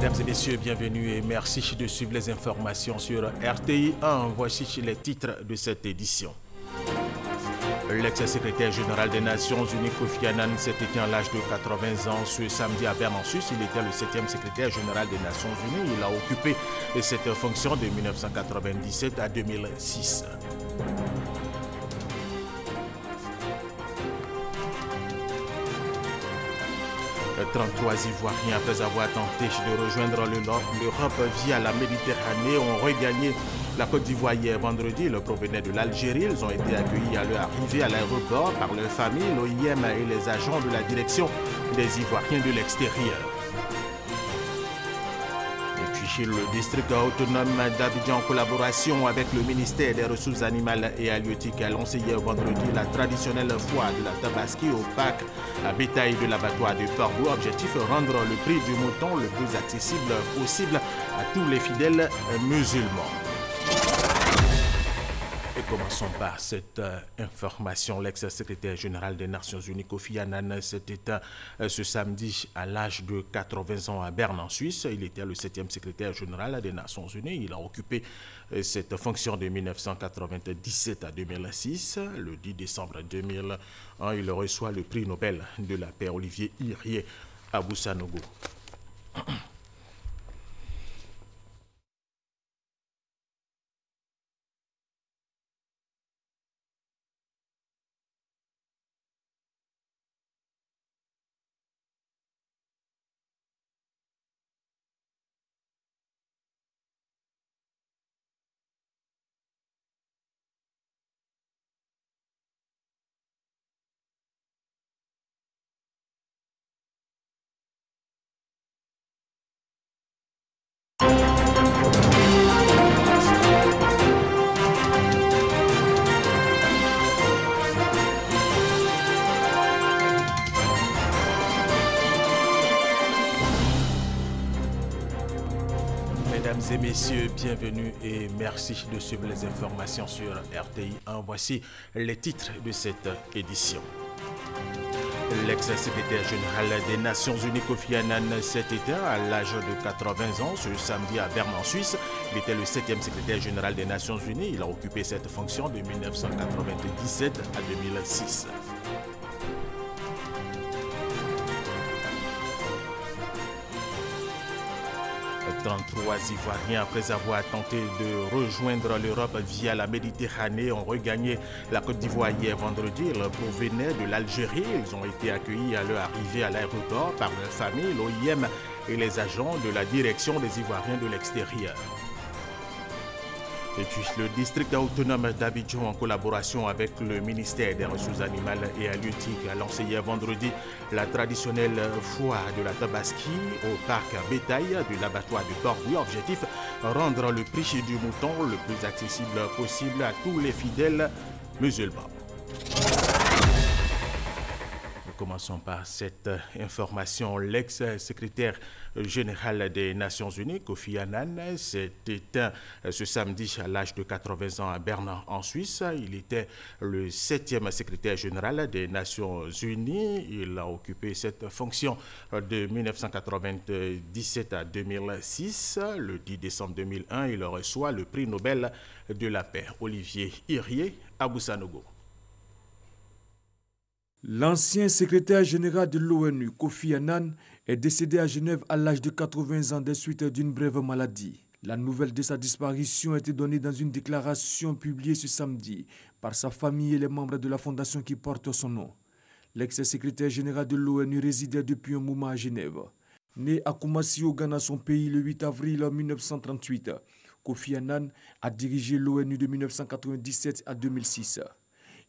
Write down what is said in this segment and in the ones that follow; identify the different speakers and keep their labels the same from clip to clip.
Speaker 1: Mesdames et messieurs, bienvenue et merci de suivre les informations sur RTI 1. Voici les titres de cette édition. L'ex-secrétaire général des Nations Unies, Kofi Annan, s'est éteint à l'âge de 80 ans ce samedi à Berne en Suisse. Il était le 7e secrétaire général des Nations Unies. Il a occupé cette fonction de 1997 à 2006. 33 Ivoiriens, après avoir tenté de rejoindre l'Europe via la Méditerranée, ont regagné la Côte d'Ivoire hier vendredi. Ils provenaient de l'Algérie. Ils ont été accueillis à leur arrivée à l'aéroport par leurs familles, l'OIM et les agents de la direction des Ivoiriens de l'extérieur. Le district autonome d'Abidjan, en collaboration avec le ministère des Ressources animales et halieutiques, a lancé hier vendredi la traditionnelle foire de la Tabaski au parc à bétail de l'abattoir de Portbou. Objectif, rendre le prix du mouton le plus accessible possible à tous les fidèles musulmans. Et commençons par cette information. L'ex-secrétaire général des Nations Unies, Kofi Annan, s'est éteint ce samedi à l'âge de 80 ans à Berne en Suisse. Il était le 7e secrétaire général des Nations Unies. Il a occupé cette fonction de 1997 à 2006. Le 10 décembre 2001, il reçoit le prix Nobel de la paix Olivier Irié à Boussanogo. Mesdames et messieurs, bienvenue et merci de suivre les informations sur RTI 1. Voici les titres de cette édition. L'ex-secrétaire général des Nations Unies, Kofi Annan, s'est éteint à l'âge de 80 ans ce samedi à Berne en Suisse. Il était le 7e secrétaire général des Nations Unies. Il a occupé cette fonction de 1997 à 2006. 33 Ivoiriens, après avoir tenté de rejoindre l'Europe via la Méditerranée, ont regagné la Côte d'Ivoire hier vendredi. Ils provenaient de l'Algérie. Ils ont été accueillis à leur arrivée à l'aéroport par leur famille, l'OIM et les agents de la direction des Ivoiriens de l'extérieur. Et puis le district autonome d'Abidjan, en collaboration avec le ministère des Ressources animales et halieutiques, a lancé hier vendredi la traditionnelle foire de la Tabaski au parc à bétail de l'abattoir de Portbou. Objectif, rendre le prix du mouton le plus accessible possible à tous les fidèles musulmans. Commençons par cette information. L'ex-secrétaire général des Nations Unies, Kofi Annan, s'est éteint ce samedi à l'âge de 80 ans à Berne en Suisse. Il était le 7e secrétaire général des Nations Unies. Il a occupé cette fonction de 1997 à 2006. Le 10 décembre 2001, il reçoit le prix Nobel de la paix Olivier Irié à Boussanogo.
Speaker 2: L'ancien secrétaire général de l'ONU, Kofi Annan, est décédé à Genève à l'âge de 80 ans des suites d'une brève maladie. La nouvelle de sa disparition a été donnée dans une déclaration publiée ce samedi par sa famille et les membres de la fondation qui porte son nom. L'ex-secrétaire général de l'ONU résidait depuis un moment à Genève. Né à Kumasi, au Ghana, son pays, le 8 avril 1938, Kofi Annan a dirigé l'ONU de 1997 à 2006.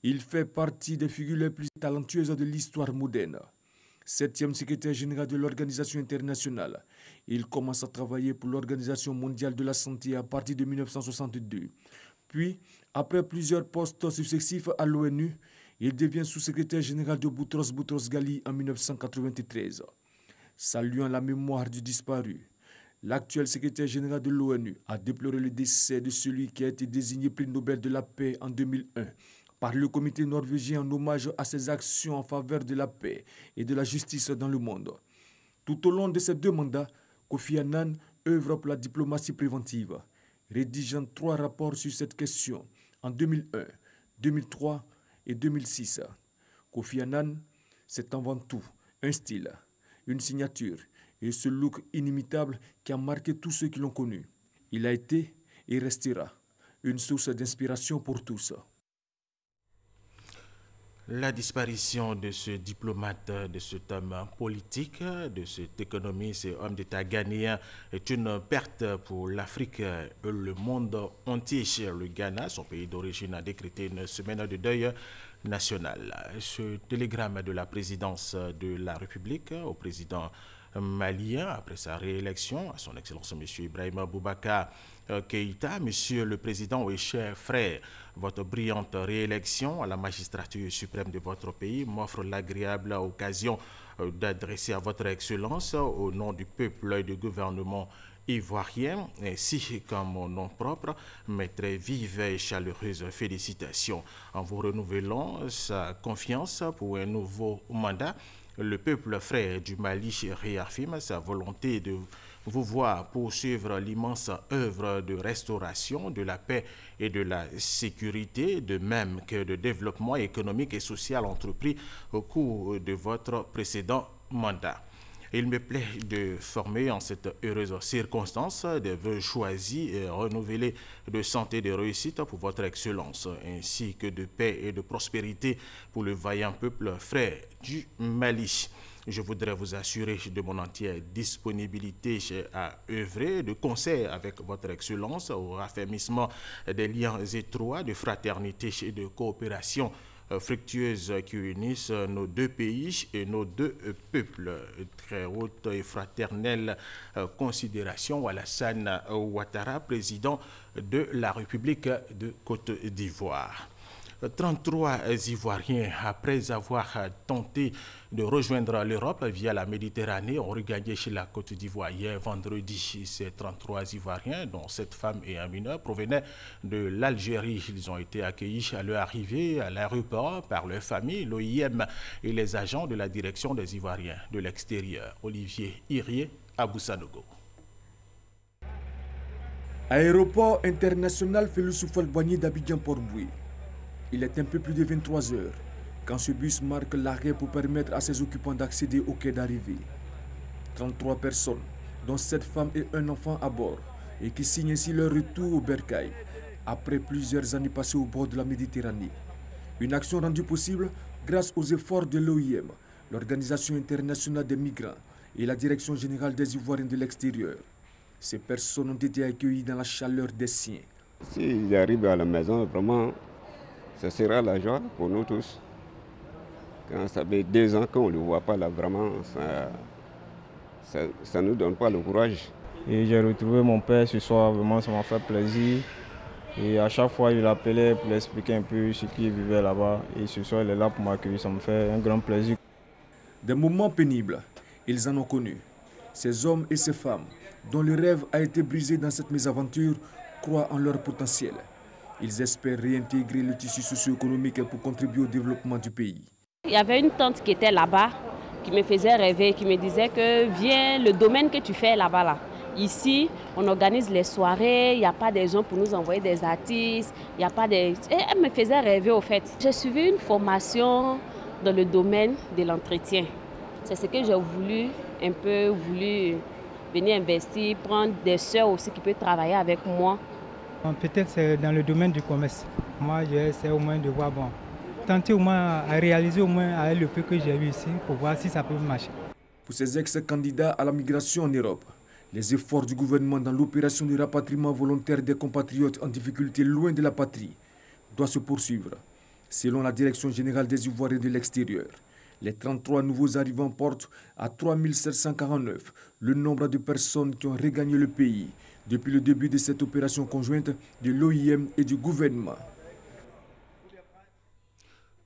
Speaker 2: Il fait partie des figures les plus talentueuses de l'histoire moderne. 7e secrétaire général de l'Organisation internationale, il commence à travailler pour l'Organisation mondiale de la santé à partir de 1962. Puis, après plusieurs postes successifs à l'ONU, il devient sous-secrétaire général de Boutros Boutros-Ghali en 1993. Saluant la mémoire du disparu, l'actuel secrétaire général de l'ONU a déploré le décès de celui qui a été désigné prix Nobel de la paix en 2001 par le comité norvégien en hommage à ses actions en faveur de la paix et de la justice dans le monde. Tout au long de ces 2 mandats, Kofi Annan œuvre pour la diplomatie préventive, rédigeant 3 rapports sur cette question en 2001, 2003 et 2006. Kofi Annan, c'est avant tout un style, une signature et ce look inimitable qui a marqué tous ceux qui l'ont connu. Il a été et restera une source d'inspiration pour tous.
Speaker 1: La disparition de ce diplomate, de cet homme politique, de cet économiste et homme d'État ghanéen est une perte pour l'Afrique et le monde entier. Le Ghana, son pays d'origine, a décrété une semaine de deuil national. Ce télégramme de la présidence de la République au président malien après sa réélection, à son Excellence M. Ibrahima Boubacar Keïta. Monsieur le Président, oui, cher frère, votre brillante réélection à la magistrature suprême de votre pays m'offre l'agréable occasion d'adresser à votre Excellence, au nom du peuple et du gouvernement ivoirien, ainsi qu'en mon nom propre, mes très vives et chaleureuses félicitations. En vous renouvelant sa confiance pour un nouveau mandat, le peuple frère du Mali réaffirme sa volonté de vous voir poursuivre l'immense œuvre de restauration de la paix et de la sécurité, de même que de développement économique et social entrepris au cours de votre précédent mandat. Il me plaît de former en cette heureuse circonstance des vœux choisis et renouvelés de santé et de réussite pour votre Excellence, ainsi que de paix et de prospérité pour le vaillant peuple frère du Mali. Je voudrais vous assurer de mon entière disponibilité à œuvrer de concert avec votre Excellence au raffermissement des liens étroits de fraternité et de coopération fructueuses qui unissent nos deux pays et nos deux peuples. Très haute et fraternelle considération, Alassane Ouattara, président de la République de Côte d'Ivoire. 33 Ivoiriens, après avoir tenté de rejoindre l'Europe via la Méditerranée, ont regagné chez la Côte d'Ivoire hier vendredi. Ces 33 Ivoiriens, dont 7 femmes et un mineur, provenaient de l'Algérie. Ils ont été accueillis à leur arrivée à l'aéroport par leurs familles, l'OIM et les agents de la direction des Ivoiriens de l'extérieur. Olivier Irié, Abou Sanogo.
Speaker 2: Aéroport international Félix Houphouët-Boigny d'Abidjan-Port-Boué. Il est un peu plus de 23 heures quand ce bus marque l'arrêt pour permettre à ses occupants d'accéder au quai d'arrivée. 33 personnes, dont 7 femmes et un enfant à bord, et qui signent ainsi leur retour au bercail après plusieurs années passées au bord de la Méditerranée. Une action rendue possible grâce aux efforts de l'OIM, l'Organisation internationale des migrants et la Direction générale des Ivoiriens de l'extérieur. Ces personnes ont été accueillies dans la chaleur des siens.
Speaker 3: S'ils arrivent à la maison, vraiment, ce sera la joie pour nous tous. Quand ça fait 2 ans qu'on ne le voit pas là, vraiment, ça ne nous donne pas le courage.
Speaker 4: Et j'ai retrouvé mon père ce soir, vraiment ça m'a fait plaisir. Et à chaque fois, je l'appelais pour lui expliquer un peu ce qu'il vivait là-bas. Et ce soir, il est là pour m'accueillir, ça me fait un grand plaisir.
Speaker 2: Des moments pénibles, ils en ont connu. Ces hommes et ces femmes, dont le rêve a été brisé dans cette mésaventure, croient en leur potentiel. Ils espèrent réintégrer le tissu socio-économique pour contribuer au développement du pays.
Speaker 5: Il y avait une tante qui était là-bas, qui me faisait rêver, qui me disait que viens, le domaine que tu fais là-bas, là. Ici, on organise les soirées, il n'y a pas des gens pour nous envoyer des artistes, il n'y a pas des... Et elle me faisait rêver au fait. J'ai suivi une formation dans le domaine de l'entretien. C'est ce que j'ai voulu venir investir, prendre des sœurs aussi qui peuvent travailler avec moi.
Speaker 6: Peut-être c'est dans le domaine du commerce. Moi, j'essaie au moins de voir, tenter au moins à réaliser au moins avec le peu que j'ai eu ici pour voir si ça peut marcher.
Speaker 2: Pour ces ex-candidats à la migration en Europe, les efforts du gouvernement dans l'opération de rapatriement volontaire des compatriotes en difficulté loin de la patrie doivent se poursuivre. Selon la Direction générale des Ivoiriens de l'extérieur, les 33 nouveaux arrivants portent à 3749 le nombre de personnes qui ont regagné le pays depuis le début de cette opération conjointe de l'OIM et du gouvernement.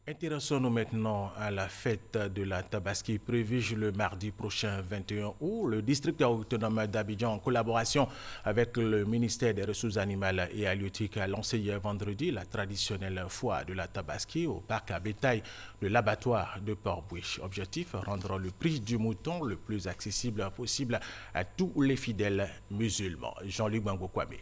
Speaker 1: Intéressons-nous maintenant à la fête de la Tabaski prévue le mardi prochain 21 août. Le district autonome d'Abidjan, en collaboration avec le ministère des Ressources animales et halieutiques, a lancé hier vendredi la traditionnelle foire de la Tabaski au parc à bétail de l'abattoir de Port-Bouich. Objectif, rendre le prix du mouton le plus accessible possible à tous les fidèles musulmans. Jean-Luc Bango-Kwame.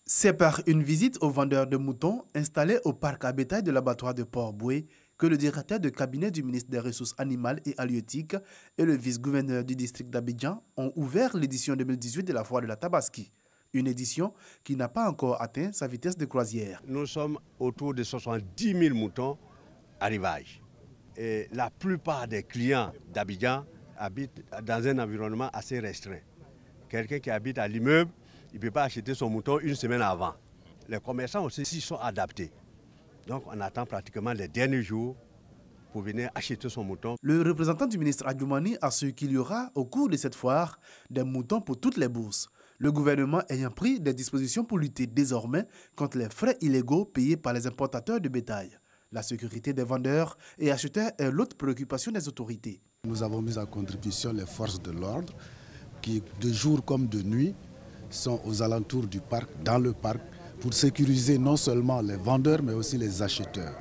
Speaker 7: C'est par une visite aux vendeurs de moutons installés au parc à bétail de l'abattoir de Port-Boué que le directeur de cabinet du ministre des Ressources animales et halieutiques et le vice-gouverneur du district d'Abidjan ont ouvert l'édition 2018 de la foire de la Tabaski. Une édition qui n'a pas encore atteint sa vitesse de croisière.
Speaker 8: Nous sommes autour de 70 000 moutons à rivage. Et la plupart des clients d'Abidjan habitent dans un environnement assez restreint. Quelqu'un qui habite à l'immeuble, il ne peut pas acheter son mouton une semaine avant. Les commerçants aussi s'y sont adaptés. Donc on attend pratiquement les derniers jours pour venir acheter son mouton.
Speaker 7: Le représentant du ministre Adjoumani assure qu'il y aura au cours de cette foire des moutons pour toutes les bourses. Le gouvernement ayant pris des dispositions pour lutter désormais contre les frais illégaux payés par les importateurs de bétail. La sécurité des vendeurs et acheteurs est l'autre préoccupation des autorités.
Speaker 9: Nous avons mis en contribution les forces de l'ordre qui, de jour comme de nuit, sont aux alentours du parc, dans le parc, pour sécuriser non seulement les vendeurs, mais aussi les acheteurs.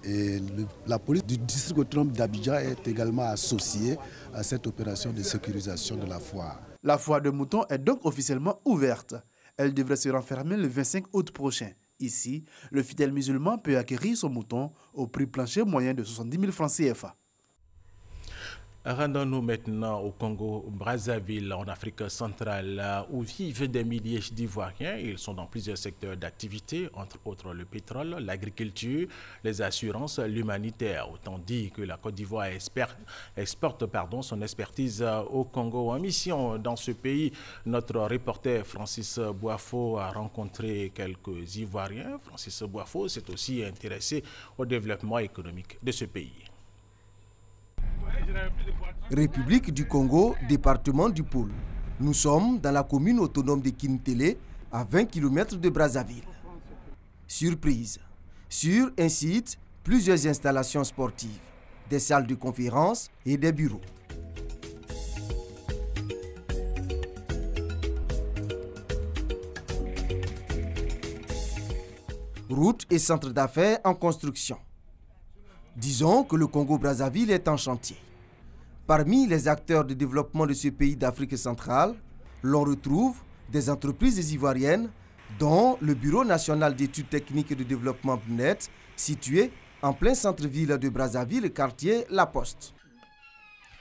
Speaker 9: Et la police du district autonome d'Abidjan est également associée à cette opération de sécurisation de la foire.
Speaker 7: La foire de moutons est donc officiellement ouverte. Elle devrait se refermer le 25 août prochain. Ici, le fidèle musulman peut acquérir son mouton au prix plancher moyen de 70 000 francs CFA.
Speaker 1: Rendons-nous maintenant au Congo-Brazzaville, en Afrique centrale, où vivent des milliers d'Ivoiriens. Ils sont dans plusieurs secteurs d'activité, entre autres le pétrole, l'agriculture, les assurances, l'humanitaire. Autant dit que la Côte d'Ivoire exporte son expertise au Congo. En mission dans ce pays, notre reporter Francis Boifo a rencontré quelques Ivoiriens. Francis Boifo s'est aussi intéressé au développement économique de ce pays.
Speaker 10: République du Congo, département du Pôle. Nous sommes dans la commune autonome de Kintélé, à 20 km de Brazzaville. Surprise. Sur un site, plusieurs installations sportives, des salles de conférence et des bureaux. Routes et centres d'affaires en construction. Disons que le Congo-Brazzaville est en chantier. Parmi les acteurs de développement de ce pays d'Afrique centrale, l'on retrouve des entreprises ivoiriennes, dont le Bureau national d'études techniques et de développement BNET, situé en plein centre-ville de Brazzaville, quartier La Poste.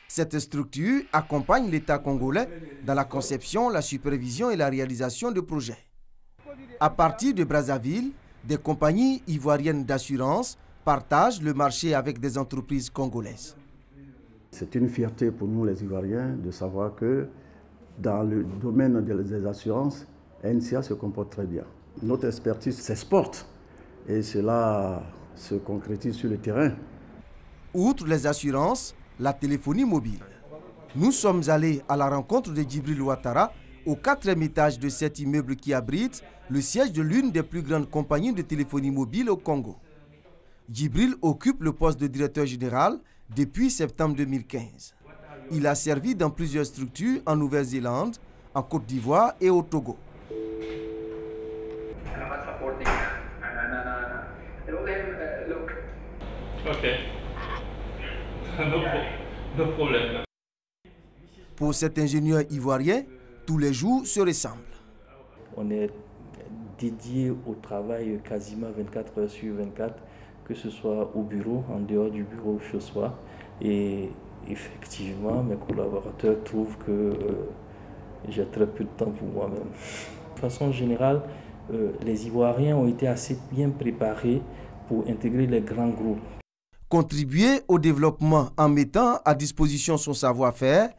Speaker 10: Cette structure accompagne l'État congolais dans la conception, la supervision et la réalisation de projets. À partir de Brazzaville, des compagnies ivoiriennes d'assurance partagent le marché avec des entreprises congolaises.
Speaker 11: C'est une fierté pour nous les Ivoiriens de savoir que dans le domaine des assurances, NCA se comporte très bien. Notre expertise s'exporte et cela se concrétise sur le terrain.
Speaker 10: Outre les assurances, la téléphonie mobile. Nous sommes allés à la rencontre de Djibril Ouattara au 4e étage de cet immeuble qui abrite le siège de l'une des plus grandes compagnies de téléphonie mobile au Congo. Djibril occupe le poste de directeur général depuis septembre 2015. Il a servi dans plusieurs structures en Nouvelle-Zélande, en Côte d'Ivoire et au Togo. Pour cet ingénieur ivoirien, tous les jours se ressemblent.
Speaker 12: On est dédié au travail quasiment 24 heures sur 24, que ce soit au bureau, en dehors du bureau où je sois. Et effectivement, mes collaborateurs trouvent que j'ai très peu de temps pour moi-même. De façon générale, les Ivoiriens ont été assez bien préparés pour intégrer les grands groupes.
Speaker 10: Contribuer au développement en mettant à disposition son savoir-faire,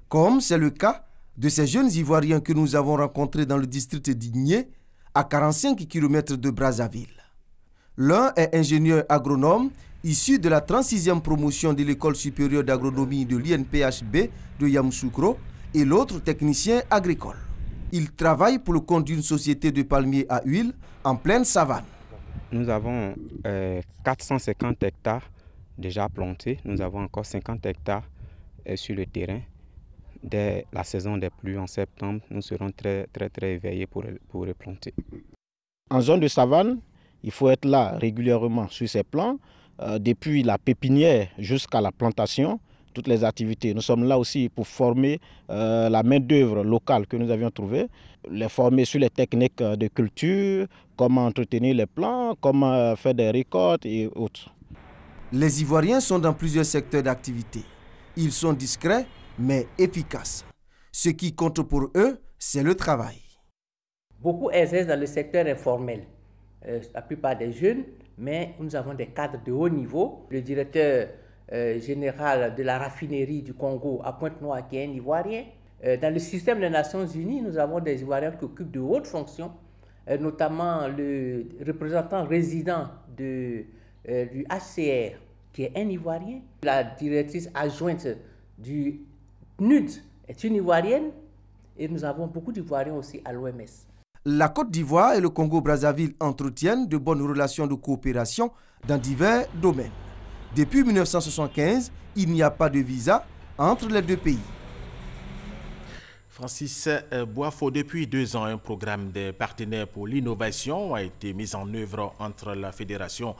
Speaker 10: comme c'est le cas de ces jeunes Ivoiriens que nous avons rencontrés dans le district d'Igné, à 45 km de Brazzaville. L'un est ingénieur agronome, issu de la 36e promotion de l'école supérieure d'agronomie de l'INPHB de Yamoussoukro, et l'autre technicien agricole. Il travaille pour le compte d'une société de palmiers à huile en pleine savane.
Speaker 13: Nous avons 450 hectares déjà plantés. Nous avons encore 50 hectares sur le terrain. Dès la saison des pluies en septembre, nous serons très éveillés pour replanter.
Speaker 14: En zone de savane, il faut être là régulièrement sur ces plans, depuis la pépinière jusqu'à la plantation, toutes les activités. Nous sommes là aussi pour former la main-d'œuvre locale que nous avions trouvée, les former sur les techniques de culture, comment entretenir les plants, comment faire des récoltes et autres.
Speaker 10: Les Ivoiriens sont dans plusieurs secteurs d'activité. Ils sont discrets mais efficaces. Ce qui compte pour eux, c'est le travail.
Speaker 15: Beaucoup exercent dans le secteur informel, la plupart des jeunes, mais nous avons des cadres de haut niveau. Le directeur général de la raffinerie du Congo à Pointe-Noire, qui est un Ivoirien. Dans le système des Nations Unies, nous avons des Ivoiriens qui occupent de hautes fonctions, notamment le représentant résident du HCR, qui est un Ivoirien. La directrice adjointe du PNUD est une Ivoirienne, et nous avons beaucoup d'Ivoiriens aussi à l'OMS.
Speaker 10: La Côte d'Ivoire et le Congo-Brazzaville entretiennent de bonnes relations de coopération dans divers domaines. Depuis 1975, il n'y a pas de visa entre les deux pays.
Speaker 1: Francis Boifo, depuis 2 ans, un programme de partenaires pour l'innovation a été mis en œuvre entre la Fédération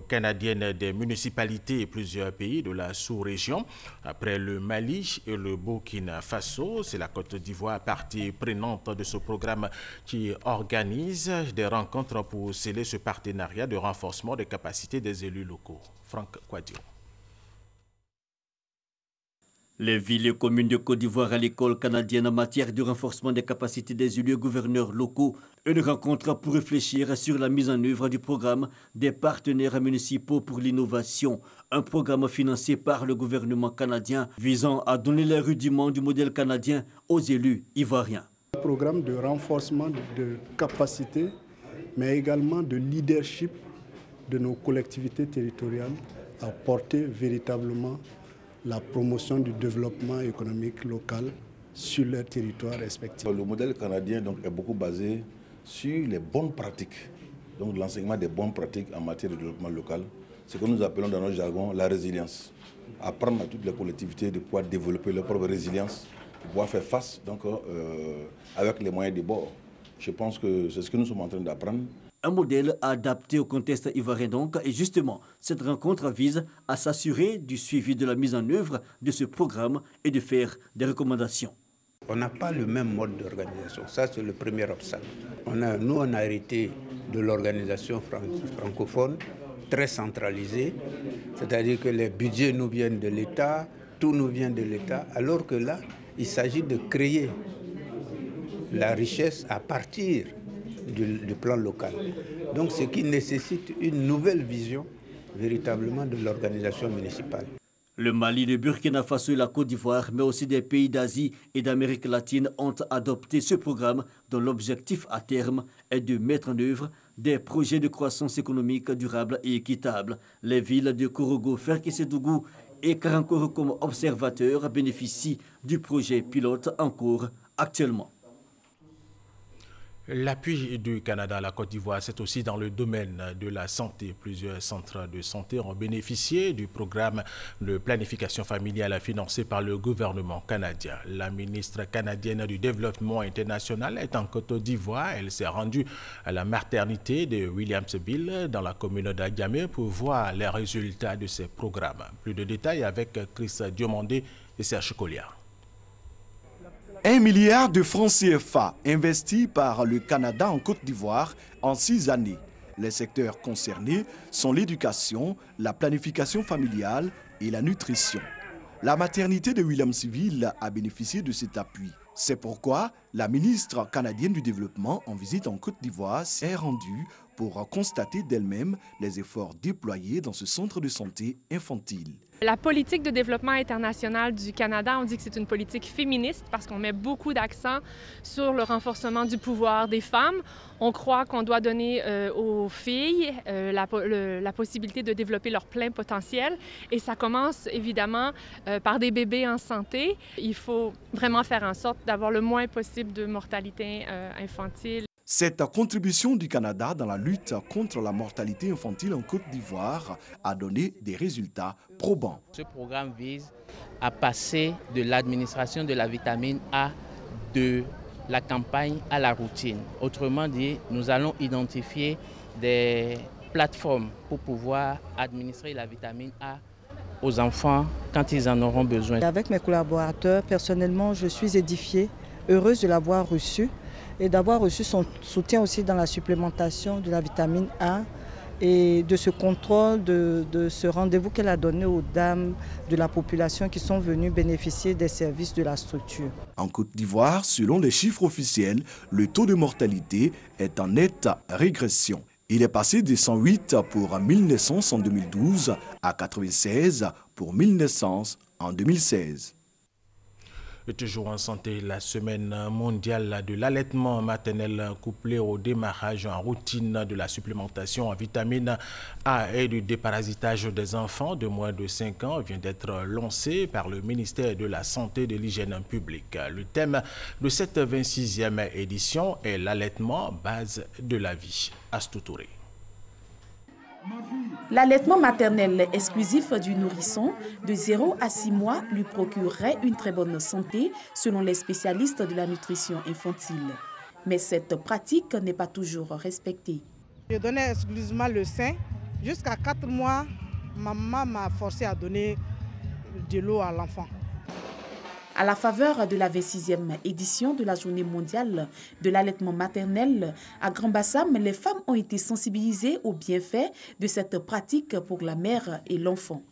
Speaker 1: canadienne des municipalités et plusieurs pays de la sous-région. Après le Mali et le Burkina Faso, c'est la Côte d'Ivoire, partie prenante de ce programme, qui organise des rencontres pour sceller ce partenariat de renforcement des capacités des élus locaux. Franck Kouadio.
Speaker 16: Les villes et communes de Côte d'Ivoire à l'école canadienne en matière de renforcement des capacités des élus et gouverneurs locaux. Une rencontre pour réfléchir sur la mise en œuvre du programme des partenaires municipaux pour l'innovation, un programme financé par le gouvernement canadien visant à donner les rudiments du modèle canadien aux élus ivoiriens.
Speaker 17: Un programme de renforcement de capacités, mais également de leadership de nos collectivités territoriales à porter véritablement la promotion du développement économique local sur leurs territoires respectifs.
Speaker 18: Le modèle canadien donc, est beaucoup basé sur les bonnes pratiques, donc l'enseignement des bonnes pratiques en matière de développement local, ce que nous appelons dans notre jargon la résilience. Apprendre à toutes les collectivités de pouvoir développer leur propre résilience, de pouvoir faire face donc, avec les moyens de bord. Je pense que c'est ce que nous sommes en train d'apprendre.
Speaker 16: Un modèle adapté au contexte ivoirien donc, et justement, cette rencontre vise à s'assurer du suivi de la mise en œuvre de ce programme et de faire des recommandations.
Speaker 19: On n'a pas le même mode d'organisation, ça c'est le premier obstacle. Nous on a hérité de l'organisation francophone très centralisée, c'est-à-dire que les budgets nous viennent de l'État, tout nous vient de l'État, alors que là, il s'agit de créer la richesse à partir du plan local. Donc ce qui nécessite une nouvelle vision véritablement de l'organisation municipale.
Speaker 16: Le Mali, le Burkina Faso et la Côte d'Ivoire, mais aussi des pays d'Asie et d'Amérique latine ont adopté ce programme dont l'objectif à terme est de mettre en œuvre des projets de croissance économique durable et équitable. Les villes de Korogo, Ferkessédougou et Karankoro comme observateurs bénéficient du projet pilote en cours actuellement.
Speaker 1: L'appui du Canada à la Côte d'Ivoire, c'est aussi dans le domaine de la santé. Plusieurs centres de santé ont bénéficié du programme de planification familiale financé par le gouvernement canadien. La ministre canadienne du Développement international est en Côte d'Ivoire. Elle s'est rendue à la maternité de Williamsville dans la commune d'Agamé pour voir les résultats de ces programmes. Plus de détails avec Chris Diomandé et Serge Colliard.
Speaker 20: 1 milliard de francs CFA investis par le Canada en Côte d'Ivoire en 6 années. Les secteurs concernés sont l'éducation, la planification familiale et la nutrition. La maternité de Williamsville a bénéficié de cet appui. C'est pourquoi la ministre canadienne du Développement en visite en Côte d'Ivoire s'est rendue pour constater d'elle-même les efforts déployés dans ce centre de santé infantile.
Speaker 21: La politique de développement international du Canada, on dit que c'est une politique féministe parce qu'on met beaucoup d'accent sur le renforcement du pouvoir des femmes. On croit qu'on doit donner aux filles la possibilité de développer leur plein potentiel et ça commence évidemment par des bébés en santé. Il faut vraiment faire en sorte d'avoir le moins possible de mortalité infantile.
Speaker 20: Cette contribution du Canada dans la lutte contre la mortalité infantile en Côte d'Ivoire a donné des résultats probants.
Speaker 3: Ce programme vise à passer de l'administration de la vitamine A de la campagne à la routine. Autrement dit, nous allons identifier des plateformes pour pouvoir administrer la vitamine A aux enfants quand ils en auront besoin.
Speaker 22: Avec mes collaborateurs, personnellement, je suis édifiée, heureuse de l'avoir reçu et d'avoir reçu son soutien aussi dans la supplémentation de la vitamine A et de ce contrôle, de ce rendez-vous qu'elle a donné aux dames de la population qui sont venues bénéficier des services de la structure.
Speaker 20: En Côte d'Ivoire, selon les chiffres officiels, le taux de mortalité est en nette régression. Il est passé de 108 pour 1000 naissances en 2012 à 96 pour 1000 naissances en 2016.
Speaker 1: Et toujours en santé, la semaine mondiale de l'allaitement maternel couplé au démarrage en routine de la supplémentation en vitamine A et du déparasitage des enfants de moins de 5 ans vient d'être lancée par le ministère de la Santé et de l'Hygiène publique. Le thème de cette 26e édition est l'allaitement, base de la vie. Astou Touré.
Speaker 23: L'allaitement maternel exclusif du nourrisson de 0 à 6 mois lui procurerait une très bonne santé selon les spécialistes de la nutrition infantile. Mais cette pratique n'est pas toujours respectée.
Speaker 24: Je donnais exclusivement le sein. Jusqu'à 4 mois, ma maman m'a forcé à donner de l'eau à l'enfant.
Speaker 23: À la faveur de la 26e édition de la Journée mondiale de l'allaitement maternel, à Grand-Bassam, les femmes ont été sensibilisées aux bienfaits de cette pratique pour la mère et l'enfant.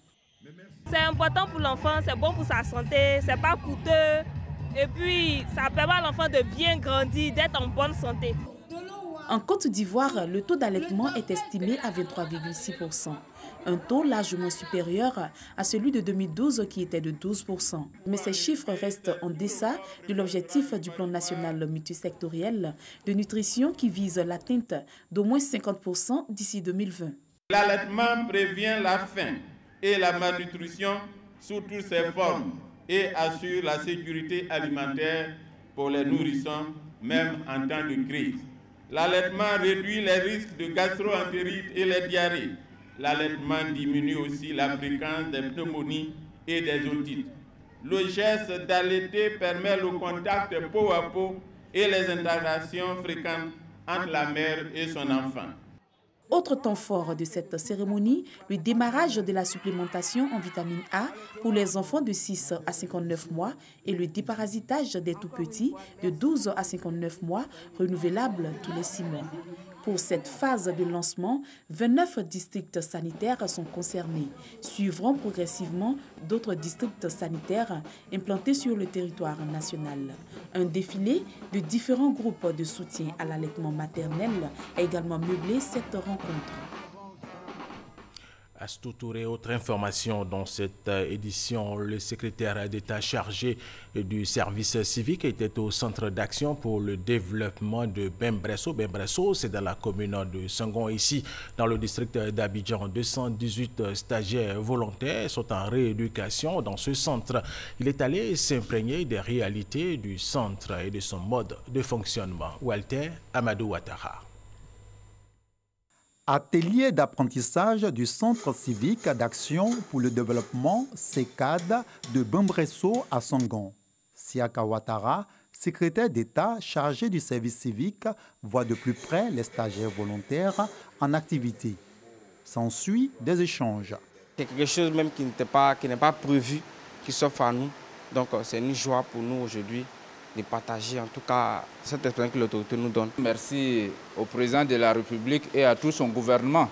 Speaker 25: C'est important pour l'enfant, c'est bon pour sa santé, c'est pas coûteux et puis ça permet à l'enfant de bien grandir, d'être en bonne santé.
Speaker 23: En Côte d'Ivoire, le taux d'allaitement est estimé à 23,6%. Un taux largement supérieur à celui de 2012 qui était de 12%. Mais ces chiffres restent en deçà de l'objectif du plan national multisectoriel de nutrition qui vise l'atteinte d'au moins 50% d'ici 2020.
Speaker 26: L'allaitement prévient la faim et la malnutrition sous toutes ses formes et assure la sécurité alimentaire pour les nourrissons, même en temps de crise. L'allaitement réduit les risques de gastro-entérite et les diarrhées. L'allaitement diminue aussi la fréquence des pneumonies et des otites. Le geste d'allaiter permet le contact peau à peau et les interactions fréquentes entre la mère et son enfant.
Speaker 23: Autre temps fort de cette cérémonie, le démarrage de la supplémentation en vitamine A pour les enfants de 6 à 59 mois et le déparasitage des tout-petits de 12 à 59 mois, renouvelable tous les 6 mois. Pour cette phase de lancement, 29 districts sanitaires sont concernés. Suivront progressivement d'autres districts sanitaires implantés sur le territoire national. Un défilé de différents groupes de soutien à l'allaitement maternel a également meublé cette rencontre.
Speaker 1: Astou Touré, autre information dans cette édition, le secrétaire d'État chargé du service civique était au centre d'action pour le développement de Bembresso. Bembresso, c'est dans la commune de Senghon, ici dans le district d'Abidjan. 218 stagiaires volontaires sont en rééducation dans ce centre. Il est allé s'imprégner des réalités du centre et de son mode de fonctionnement. Walter Amadou Ouattara.
Speaker 27: Atelier d'apprentissage du Centre civique d'action pour le développement CECAD de Bembresso à Senghon. Siaka Ouattara, secrétaire d'État chargé du service civique, voit de plus près les stagiaires volontaires en activité. S'ensuit des échanges.
Speaker 28: C'est quelque chose même qui n'est pas prévu, qui s'offre à nous. Donc c'est une joie pour nous aujourd'hui de partager en tout cas cette expérience que l'autorité nous donne.
Speaker 29: Merci au président de la République et à tout son gouvernement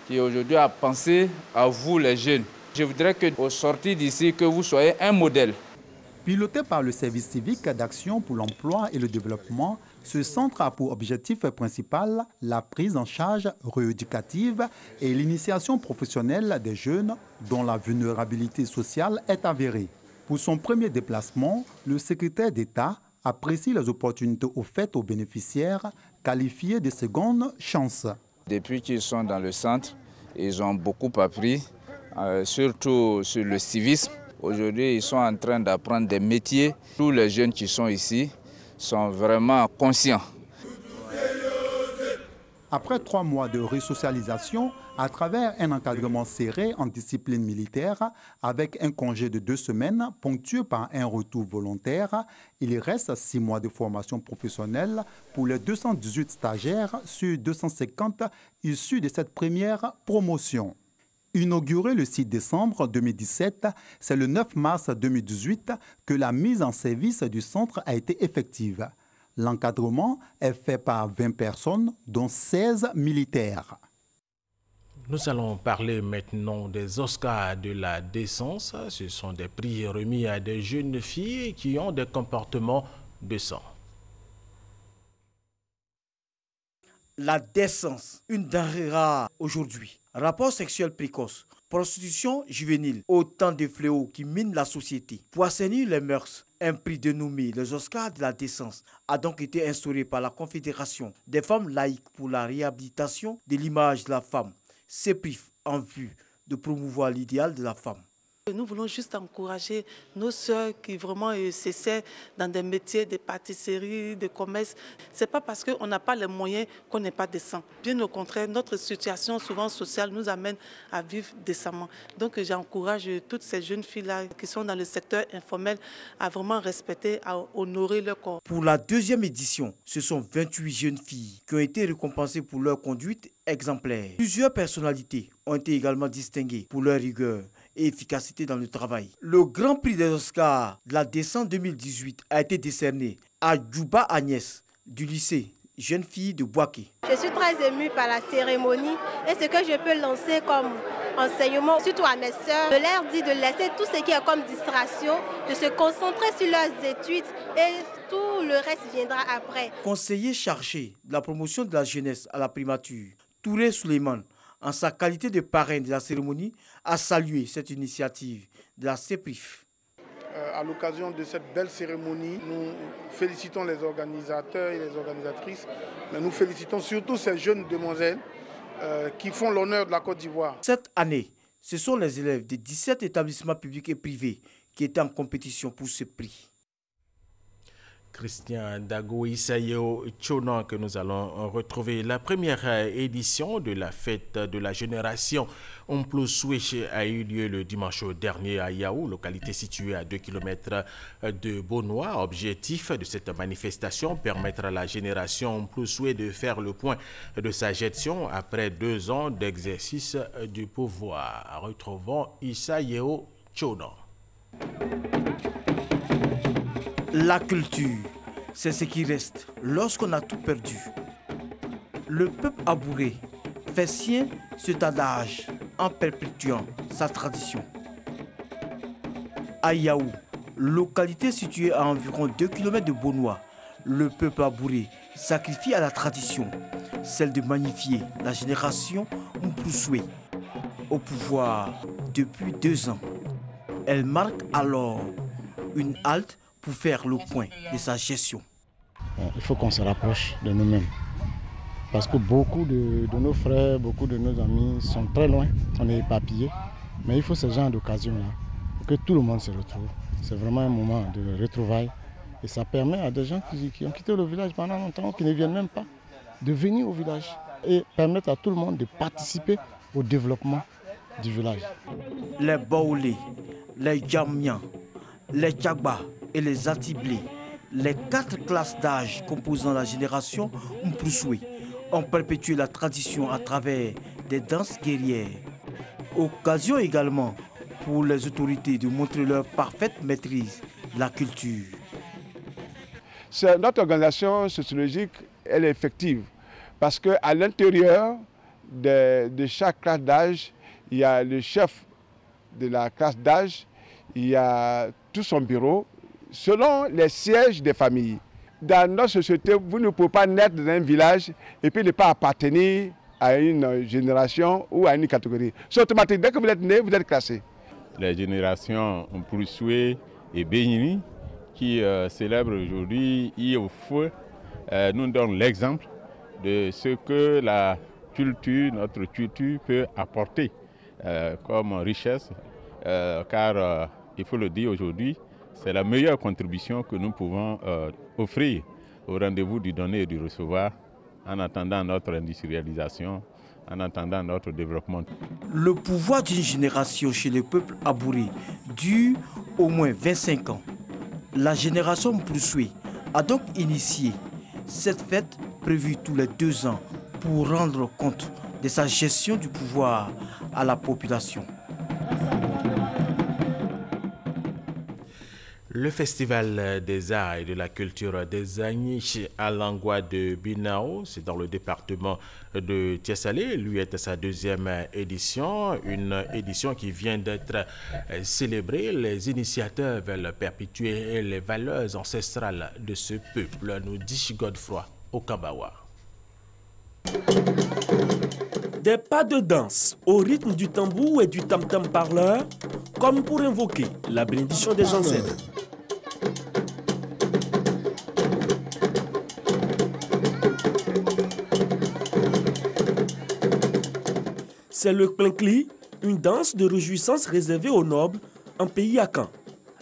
Speaker 29: qui aujourd'hui a pensé à vous les jeunes. Je voudrais qu'au sortir d'ici, que vous soyez un modèle.
Speaker 27: Piloté par le service civique d'action pour l'emploi et le développement, ce centre a pour objectif principal la prise en charge rééducative et l'initiation professionnelle des jeunes dont la vulnérabilité sociale est avérée. Pour son premier déplacement, le secrétaire d'État apprécie les opportunités offertes aux bénéficiaires qualifiés de seconde chance.
Speaker 29: Depuis qu'ils sont dans le centre, ils ont beaucoup appris, surtout sur le civisme. Aujourd'hui, ils sont en train d'apprendre des métiers. Tous les jeunes qui sont ici sont vraiment conscients.
Speaker 27: Après 3 mois de resocialisation, à travers un encadrement serré en discipline militaire, avec un congé de 2 semaines ponctué par un retour volontaire, il reste 6 mois de formation professionnelle pour les 218 stagiaires sur 250 issus de cette première promotion. Inauguré le 6 décembre 2017, c'est le 9 mars 2018 que la mise en service du centre a été effective. L'encadrement est fait par 20 personnes, dont 16 militaires.
Speaker 1: Nous allons parler maintenant des Oscars de la décence. Ce sont des prix remis à des jeunes filles qui ont des comportements décents.
Speaker 2: La décence, une denrée rare aujourd'hui. Rapport sexuel précoce, prostitution juvénile, autant de fléaux qui minent la société. Pour assainir les mœurs, un prix dénommé les Oscars de la décence a donc été instauré par la Confédération des femmes laïques pour la réhabilitation de l'image de la femme, CEPRIF, en vue de promouvoir l'idéal de la femme.
Speaker 4: Nous voulons juste encourager nos sœurs qui vraiment s'essaient dans des métiers de pâtisserie, de commerce. Ce n'est pas parce qu'on n'a pas les moyens qu'on n'est pas décent. Bien au contraire, notre situation souvent sociale nous amène à vivre décemment. Donc j'encourage toutes ces jeunes filles-là qui sont dans le secteur informel à vraiment respecter, à honorer leur corps.
Speaker 2: Pour la 2e édition, ce sont 28 jeunes filles qui ont été récompensées pour leur conduite exemplaire. Plusieurs personnalités ont été également distinguées pour leur rigueur et efficacité dans le travail. Le Grand Prix des Oscars de la décence 2018 a été décerné à Djouba Agnès du lycée Jeune Fille de Bouaké.
Speaker 5: Je suis très émue par la cérémonie et ce que je peux lancer comme enseignement, surtout à mes sœurs, de leur dire de laisser tout ce qui est comme distraction, de se concentrer sur leurs études et tout le reste viendra après.
Speaker 2: Conseiller chargé de la promotion de la jeunesse à la primature, Touré Suleiman, en sa qualité de parrain de la cérémonie, a salué cette initiative de la CEPRIF.
Speaker 6: À l'occasion de cette belle cérémonie, nous félicitons les organisateurs et les organisatrices, mais nous félicitons surtout ces jeunes demoiselles qui font l'honneur de la Côte d'Ivoire.
Speaker 2: Cette année, ce sont les élèves de 17 établissements publics et privés qui étaient en compétition pour ce prix.
Speaker 1: Christian Dago Issayo Tchonan que nous allons retrouver. La première édition de la fête de la génération Omplo-Switch a eu lieu le dimanche dernier à Yao, localité située à 2 km de Beaunois. Objectif de cette manifestation, permettre à la génération Omplo-Switch de faire le point de sa gestion après 2 ans d'exercice du pouvoir. Retrouvons Issayo Tchonan.
Speaker 2: La culture, c'est ce qui reste lorsqu'on a tout perdu. Le peuple abouré fait sien cet adage en perpétuant sa tradition. À Yao, localité située à environ 2 km de Beaunois, le peuple abouré sacrifie à la tradition, celle de magnifier la génération Omplo-Switch au pouvoir depuis 2 ans. Elle marque alors une halte pour faire le point de sa gestion.
Speaker 14: Il faut qu'on se rapproche de nous-mêmes. Parce que beaucoup de nos frères, beaucoup de nos amis sont très loin, on est éparpillés. Mais il faut ce genre d'occasion-là, pour que tout le monde se retrouve. C'est vraiment un moment de retrouvailles. Et ça permet à des gens qui ont quitté le village pendant longtemps, qui ne viennent même pas, de venir au village. Et permettre à tout le monde de participer au développement du village.
Speaker 2: Les Baoulés, les Djamians, les Tchagba et les Atiblés, les 4 classes d'âge composant la génération Omplo-Switch, ont perpétué la tradition à travers des danses guerrières. Occasion également pour les autorités de montrer leur parfaite maîtrise de la culture.
Speaker 7: Notre organisation sociologique, elle est effective parce qu'à l'intérieur de chaque classe d'âge, il y a le chef de la classe d'âge, il y a tout son bureau, selon les sièges des familles. Dans notre société, vous ne pouvez pas naître dans un village et puis ne pas appartenir à une génération ou à une catégorie. C'est automatique, dès que vous êtes né, vous êtes classé.
Speaker 8: Les générations Omplo-Switch et Bénini qui célèbrent aujourd'hui Ioufoué nous donnent l'exemple de ce que la culture, notre culture peut apporter comme richesse, car il faut le dire aujourd'hui, c'est la meilleure contribution que nous pouvons offrir au rendez-vous du donner et du recevoir en attendant notre industrialisation, en attendant notre développement.
Speaker 2: Le pouvoir d'une génération chez le peuple abouré dure au moins 25 ans. La génération Mpoursoué a donc initié cette fête prévue tous les 2 ans pour rendre compte de sa gestion du pouvoir à la population.
Speaker 1: Le Festival des Arts et de la Culture des Agniches à Langwa de Binao, c'est dans le département de Tiessalé, lui est à sa 2e édition, une édition qui vient d'être célébrée. Les initiateurs veulent perpétuer les valeurs ancestrales de ce peuple, nous dit Godefroy Okambawa.
Speaker 9: Des pas de danse au rythme du tambour et du tam-tam parleur, comme pour invoquer la bénédiction des ancêtres. C'est le Klinkli, une danse de réjouissance réservée aux nobles en pays Akan.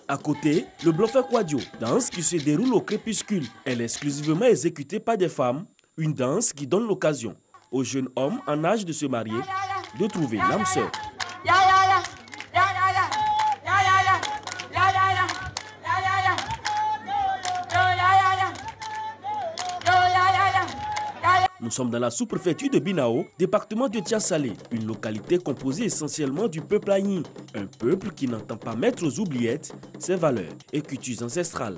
Speaker 9: À côté, le Blofé Kwadio, danse qui se déroule au crépuscule. Elle est exclusivement exécutée par des femmes, une danse qui donne l'occasion aux jeunes hommes en âge de se marier de trouver l'âme sœur. Nous sommes dans la sous-préfecture de Binao, département de Tiassalé, une localité composée essentiellement du peuple Agni, un peuple qui n'entend pas mettre aux oubliettes ses valeurs et coutumes ancestrales.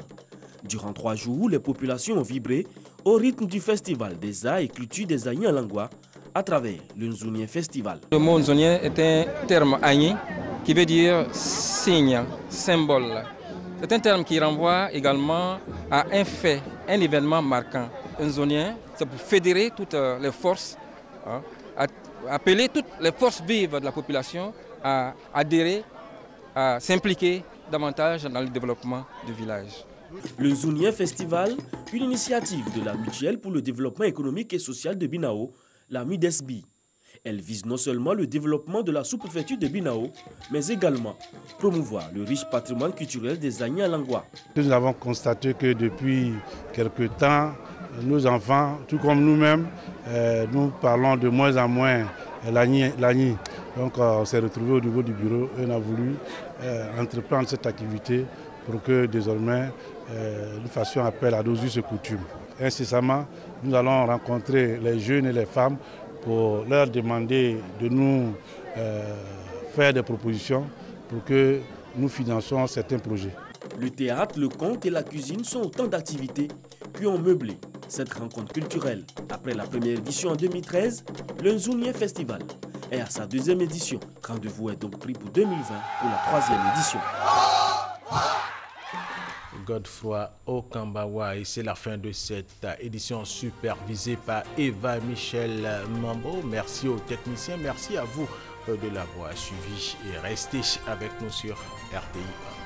Speaker 9: Durant 3 jours, les populations ont vibré au rythme du festival des arts et cultures des Agni à Langwa à travers le Nzounien Festival.
Speaker 10: Le mot Nzounien est un terme Agni qui veut dire signe, symbole. C'est un terme qui renvoie également à un fait, un événement marquant. Un Nzounien, c'est pour fédérer toutes les forces, appeler toutes les forces vives de la population à adhérer, à s'impliquer davantage dans le développement du village.
Speaker 9: Le Nzounien Festival, une initiative de la Mutuelle pour le développement économique et social de Binao, la MUDESBI. Elle vise non seulement le développement de la sous-préfecture de Binao, mais également promouvoir le riche patrimoine culturel des Agni à Langwa.
Speaker 11: Nous avons constaté que depuis quelque temps, nos enfants, tout comme nous-mêmes, nous parlons de moins en moins l'Agni. Donc on s'est retrouvé au niveau du bureau et on a voulu entreprendre cette activité pour que désormais nous fassions appel à nos us et coutumes. Incessamment, nous allons rencontrer les jeunes et les femmes pour leur demander de nous faire des propositions pour que nous financions certains projets.
Speaker 9: Le théâtre, le conte et la cuisine sont autant d'activités qui ont meublé cette rencontre culturelle. Après la première édition en 2013, le Nzounien Festival est à sa 2e édition. Rendez-vous est donc pris pour 2020 pour la 3e édition.
Speaker 1: Godefroy Okambawa, et c'est la fin de cette édition supervisée par Eva Michel Mambo. Merci aux techniciens, merci à vous de l'avoir suivi et restez avec nous sur RTI.